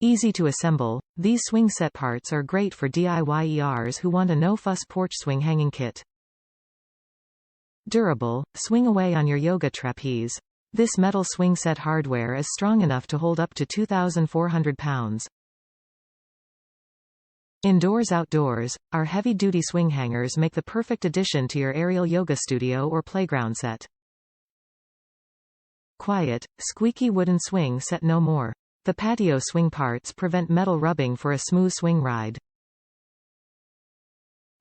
Easy to assemble, these swing set parts are great for DIYers who want a no-fuss porch swing hanging kit. Durable, swing away on your yoga trapeze. This metal swing set hardware is strong enough to hold up to 2,400 pounds. Indoors-outdoors, our heavy-duty swing hangers make the perfect addition to your aerial yoga studio or playground set. Quiet, squeaky wooden swing set no more. The patio swing parts prevent metal rubbing for a smooth swing ride.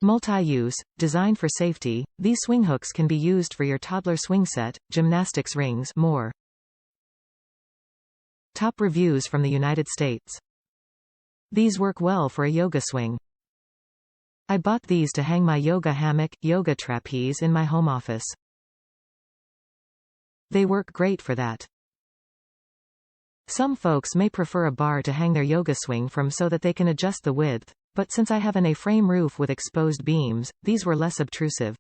Multi-use, designed for safety, these swing hooks can be used for your toddler swing set, gymnastics rings, more. Top reviews from the United States. These work well for a yoga swing. I bought these to hang my yoga hammock, yoga trapeze in my home office. They work great for that. Some folks may prefer a bar to hang their yoga swing from so that they can adjust the width, but since I have an A-frame roof with exposed beams, these were less obtrusive.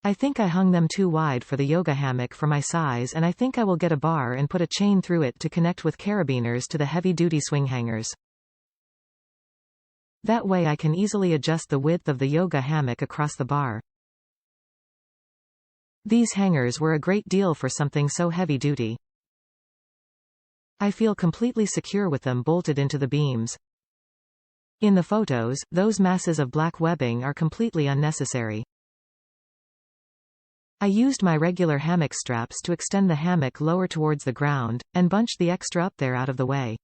I think I hung them too wide for the yoga hammock for my size, and I think I will get a bar and put a chain through it to connect with carabiners to the heavy-duty swing hangers. That way I can easily adjust the width of the yoga hammock across the bar. These hangers were a great deal for something so heavy-duty. I feel completely secure with them bolted into the beams. In the photos, those masses of black webbing are completely unnecessary. I used my regular hammock straps to extend the hammock lower towards the ground, and bunched the extra up there out of the way.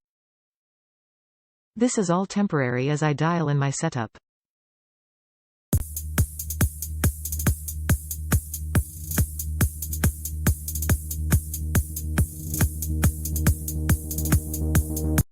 This is all temporary as I dial in my setup.